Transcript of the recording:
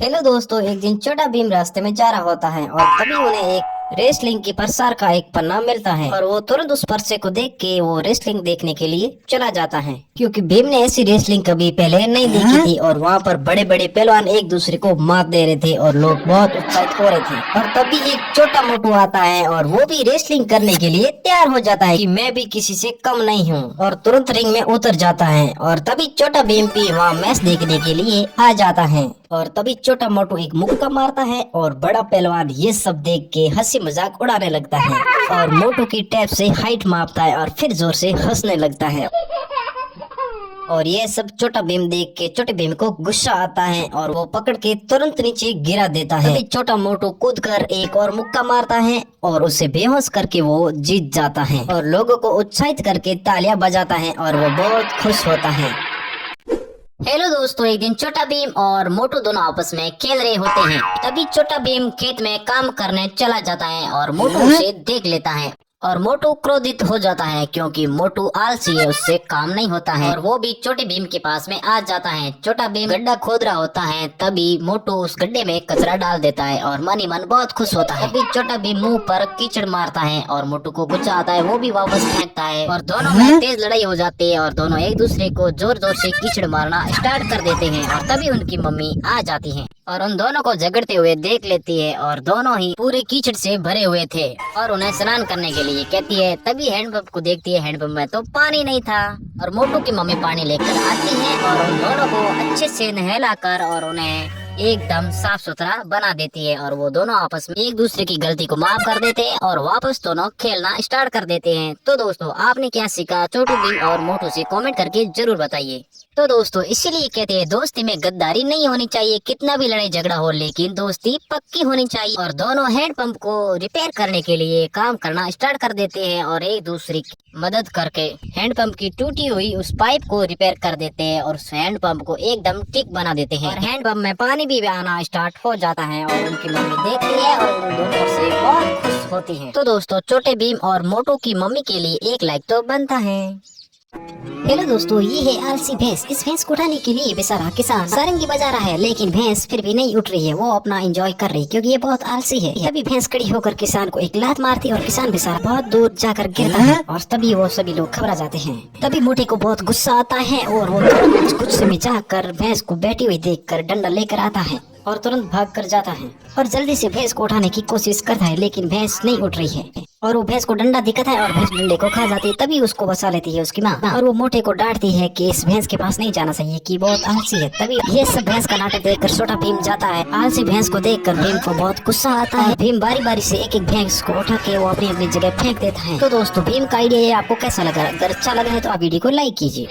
Hello दोस्तों, एक दिन छोटा भीम रास्ते में जा रहा होता है और तभी उन्हें एक रेसलिंग की प्रसार का एक पन्ना मिलता है और वो तुरंत उस पर्चे को देख के वो रेसलिंग देखने के लिए चला जाता है, क्योंकि भीम ने ऐसी रेसलिंग कभी पहले नहीं देखी थी और वहाँ पर बड़े बड़े पहलवान एक दूसरे को मात दे रहे थे और लोग बहुत उत्साहित हो रहे थे। और तभी एक छोटा मोटू आता है और वो भी रेसलिंग करने के लिए तैयार हो जाता है कि मैं भी किसी से कम नहीं हूँ, और तुरंत रिंग में उतर जाता है। और तभी छोटा भीम भी वहाँ मैच देखने के लिए आ जाता है और तभी छोटा मोटू एक मुक्का मारता है और बड़ा पहलवान ये सब देख के हंसी मजाक उड़ाने लगता है और मोटू की टेप से हाइट मापता है और फिर जोर से हंसने लगता है। और ये सब छोटा भीम देख के छोटे भीम को गुस्सा आता है और वो पकड़ के तुरंत नीचे गिरा देता है। तभी छोटा मोटू कूद कर एक और मुक्का मारता है और उसे बेहोश करके वो जीत जाता है और लोगों को उत्साहित करके तालियां बजाता है और वो बहुत खुश होता है। हेलो दोस्तों, एक दिन छोटा भीम और मोटू दोनों आपस में खेल रहे होते हैं। तभी छोटा भीम खेत में काम करने चला जाता है और मोटू उसे देख लेता है और मोटू क्रोधित हो जाता है क्योंकि मोटू आलसी है, उससे काम नहीं होता है और वो भी छोटे भीम के पास में आ जाता है। छोटा भीम गड्ढा खोद रहा होता है, तभी मोटू उस गड्ढे में कचरा डाल देता है और मन ही मन बहुत खुश होता है। तभी छोटा भीम मुंह पर कीचड़ मारता है और मोटू को गुस्सा आता है, वो भी वापस फेंकता है और दोनों में तेज लड़ाई हो जाती है और दोनों एक दूसरे को जोर जोर से कीचड़ मारना स्टार्ट कर देते हैं। और तभी उनकी मम्मी आ जाती है और उन दोनों को झगड़ते हुए देख लेती है और दोनों ही पूरे कीचड़ से भरे हुए थे और उन्हें स्नान करने के लिए कहती है। तभी हैंडपंप को देखती है, हैंडपंप में तो पानी नहीं था और मोटू की मम्मी पानी लेकर आती है और उन दोनों को अच्छे से नहलाकर और उन्हें एकदम साफ सुथरा बना देती है और वो दोनों आपस में एक दूसरे की गलती को माफ कर देते हैं और वापस दोनों खेलना स्टार्ट कर देते हैं। तो दोस्तों, आपने क्या सीखा छोटू भीम और मोटू से कमेंट करके जरूर बताइए। तो दोस्तों, इसीलिए कहते हैं दोस्ती में गद्दारी नहीं होनी चाहिए, कितना भी लड़ाई झगड़ा हो लेकिन दोस्ती पक्की होनी चाहिए। और दोनों हैंडपंप को रिपेयर करने के लिए काम करना स्टार्ट कर देते हैं और एक दूसरे की मदद करके हैंडपंप की टूटी हुई उस पाइप को रिपेयर कर देते हैं और उस हैंडपंप को एकदम ठीक बना देते हैं और हैंडपंप में पानी भी आना स्टार्ट हो जाता है और उनकी मम्मी देखती है और उन दोनों से बहुत खुश होती है। तो दोस्तों, छोटे भीम और मोटू की मम्मी के लिए एक लाइक तो बनता है। हेलो दोस्तों, ये है आलसी भैंस। इस भैंस को उठाने के लिए बेचारा किसान सारंगी बजा रहा है, लेकिन भैंस फिर भी नहीं उठ रही है। वो अपना एंजॉय कर रही है क्योंकि ये बहुत आलसी है। तभी भैंस खड़ी होकर किसान को एक लात मारती है और किसान बेचारा बहुत दूर जाकर गिरता है और तभी वो सभी लोग घबरा जाते हैं। तभी मोटे को बहुत गुस्सा आता है और वो तुरंत गुस्से में जाकर भैंस को बैठी हुई देखकर डंडा लेकर आता है और तुरंत भाग कर जाता है और जल्दी से भैंस को उठाने की कोशिश करता है, लेकिन भैंस नहीं उठ रही है और वो भैंस को डंडा दिखाता है और भैंस डंडे को खा जाती है। तभी उसको बचा लेती है उसकी माँ और वो मोटे को डांटती है कि इस भैंस के पास नहीं जाना चाहिए कि बहुत आलसी है। तभी ये सब भैंस का नाटक देखकर छोटा भीम जाता है। आलसी भैंस को देखकर भीम को बहुत गुस्सा आता है। भीम बारी बारी से एक एक भैंस को उठा के वो अपनी अपनी जगह फेंक देता है। तो दोस्तों, भीम का आइडिया आपको कैसा लगा? अगर अच्छा लगा है तो आप वीडियो को लाइक कीजिए।